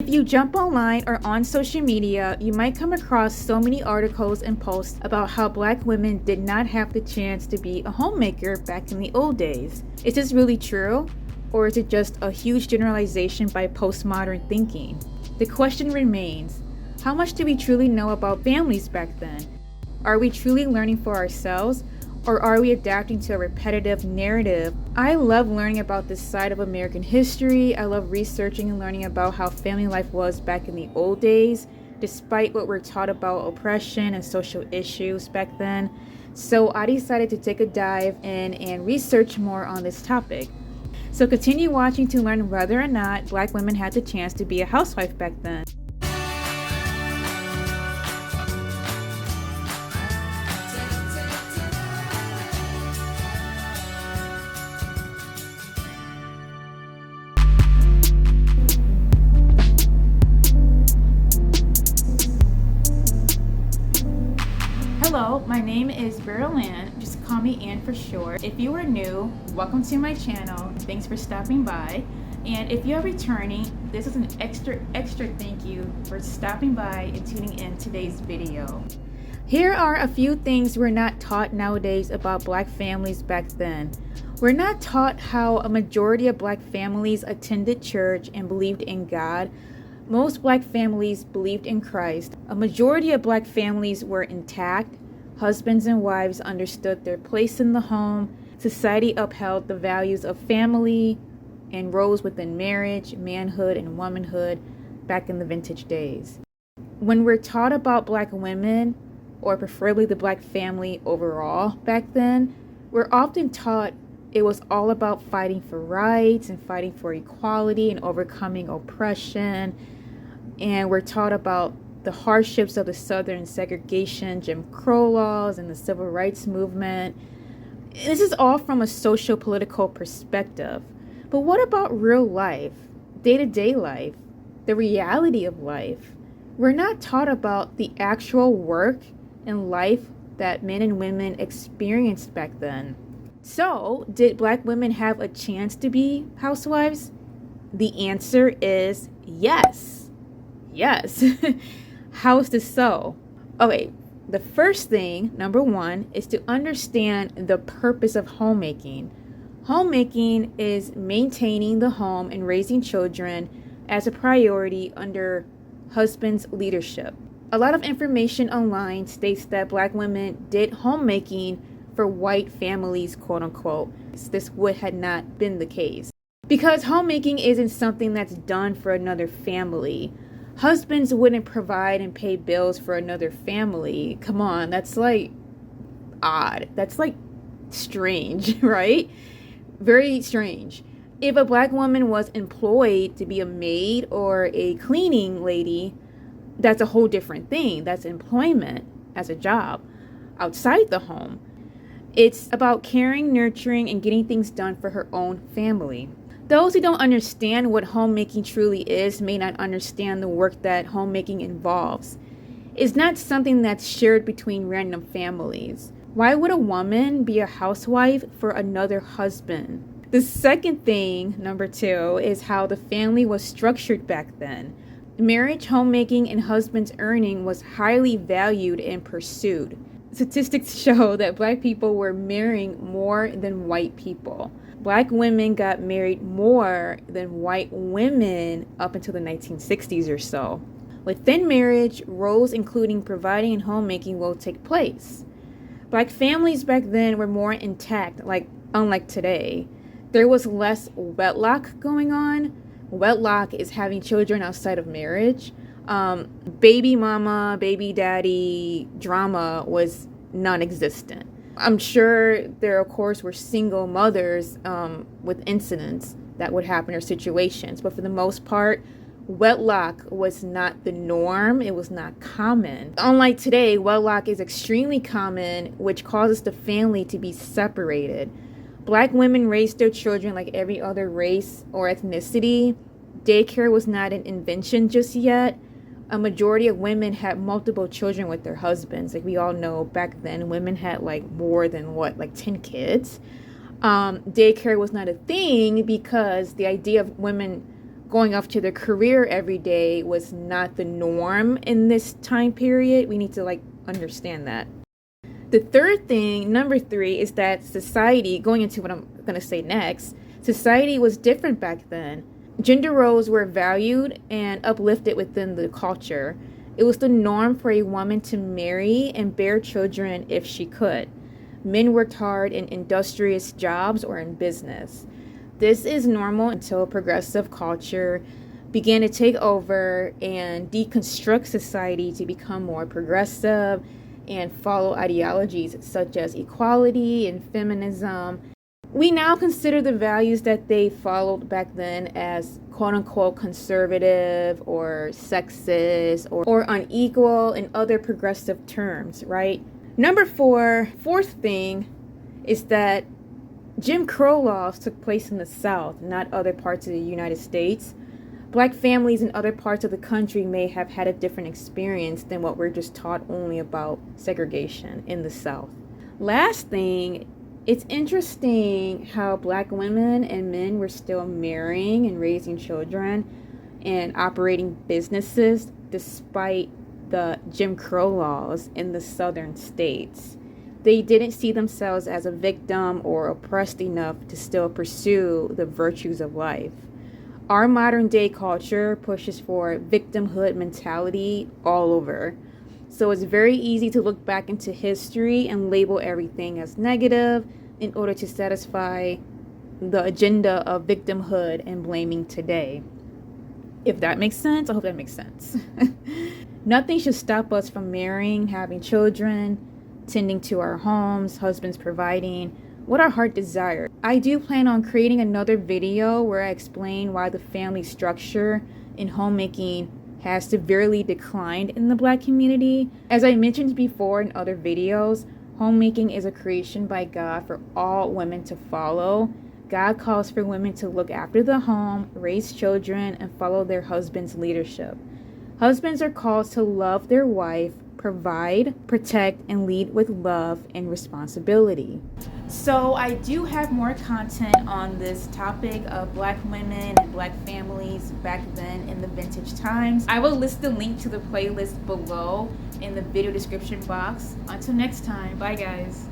If you jump online or on social media, you might come across so many articles and posts about how Black women did not have the chance to be a homemaker back in the old days. Is this really true? Or is it just a huge generalization by postmodern thinking? The question remains, how much do we truly know about families back then? Are we truly learning for ourselves? Or are we adapting to a repetitive narrative? I love learning about this side of American history. I love researching and learning about how family life was back in the old days, despite what we're taught about oppression and social issues back then. So I decided to take a dive in and research more on this topic. So continue watching to learn whether or not Black women had the chance to be a housewife back then. Hello, my name is Beryl Ann, just call me Ann for short. If you are new, welcome to my channel, thanks for stopping by. And if you're returning, this is an extra thank you for stopping by and tuning in today's video. Here are a few things we're not taught nowadays about Black families back then. We're not taught how a majority of Black families attended church and believed in God. Most Black families believed in Christ. A majority of Black families were intact. Husbands and wives understood their place in the home. Society upheld the values of family and roles within marriage, manhood, and womanhood back in the vintage days. When we're taught about Black women, or preferably the Black family overall back then, we're often taught it was all about fighting for rights and fighting for equality and overcoming oppression. And we're taught about the hardships of the Southern segregation, Jim Crow laws, and the Civil Rights Movement. This is all from a socio-political perspective. But what about real life, day-to-day life, the reality of life? We're not taught about the actual work and life that men and women experienced back then. So, did Black women have a chance to be housewives? The answer is yes. Yes. How is this so? Okay, the first thing, number one, is to understand the purpose of homemaking. Homemaking is maintaining the home and raising children as a priority under husband's leadership. A lot of information online states that Black women did homemaking for white families, quote unquote. This would have not been the case. Because homemaking isn't something that's done for another family. Husbands wouldn't provide and pay bills for another family. Come on, that's like odd. That's like strange, right? Very strange. If a Black woman was employed to be a maid or a cleaning lady, that's a whole different thing. That's employment as a job outside the home. It's about caring, nurturing, and getting things done for her own family. Those who don't understand what homemaking truly is may not understand the work that homemaking involves. It's not something that's shared between random families. Why would a woman be a housewife for another husband? The second thing, number two, is how the family was structured back then. Marriage, homemaking, and husband's earning was highly valued and pursued. Statistics show that Black people were marrying more than white people. Black women got married more than white women up until the 1960s or so. Within marriage, roles including providing and homemaking will take place. Black families back then were more intact, unlike today. There was less wedlock going on. Wedlock is having children outside of marriage. Baby mama, baby daddy drama was non-existent. I'm sure there, of course, were single mothers with incidents that would happen or situations. But for the most part, wedlock was not the norm. It was not common. Unlike today, wedlock is extremely common, which causes the family to be separated. Black women raised their children like every other race or ethnicity. Daycare was not an invention just yet. A majority of women had multiple children with their husbands. Like we all know, back then, women had more than 10 kids. Daycare was not a thing because the idea of women going off to their career every day was not the norm in this time period. We need to understand that. The third thing, number 3, is that society, going into what I'm going to say next, society was different back then. Gender roles were valued and uplifted within the culture. It was the norm for a woman to marry and bear children if she could. Men worked hard in industrious jobs or in business. This is normal until progressive culture began to take over and deconstruct society to become more progressive and follow ideologies such as equality and feminism. We now consider the values that they followed back then as quote-unquote conservative or sexist or unequal and other progressive terms, right? Number 4, fourth thing is that Jim Crow laws took place in the South, not other parts of the United States. Black families in other parts of the country may have had a different experience than what we're just taught only about segregation in the South. Last thing, it's interesting how Black women and men were still marrying and raising children and operating businesses despite the Jim Crow laws in the southern states. They didn't see themselves as a victim or oppressed enough to still pursue the virtues of life. Our modern day culture pushes for victimhood mentality all over. So it's very easy to look back into history and label everything as negative in order to satisfy the agenda of victimhood and blaming today. If that makes sense, I hope that makes sense. Nothing should stop us from marrying, having children, tending to our homes, husbands providing what our heart desires. I do plan on creating another video where I explain why the family structure in homemaking has severely declined in the Black community. As I mentioned before in other videos, homemaking is a creation by God for all women to follow. God calls for women to look after the home, raise children, and follow their husband's leadership. Husbands are called to love their wife, provide, protect, and lead with love and responsibility. So I do have more content on this topic of Black women and Black families back then in the vintage times. I will list the link to the playlist below in the video description box. Until next time, bye guys.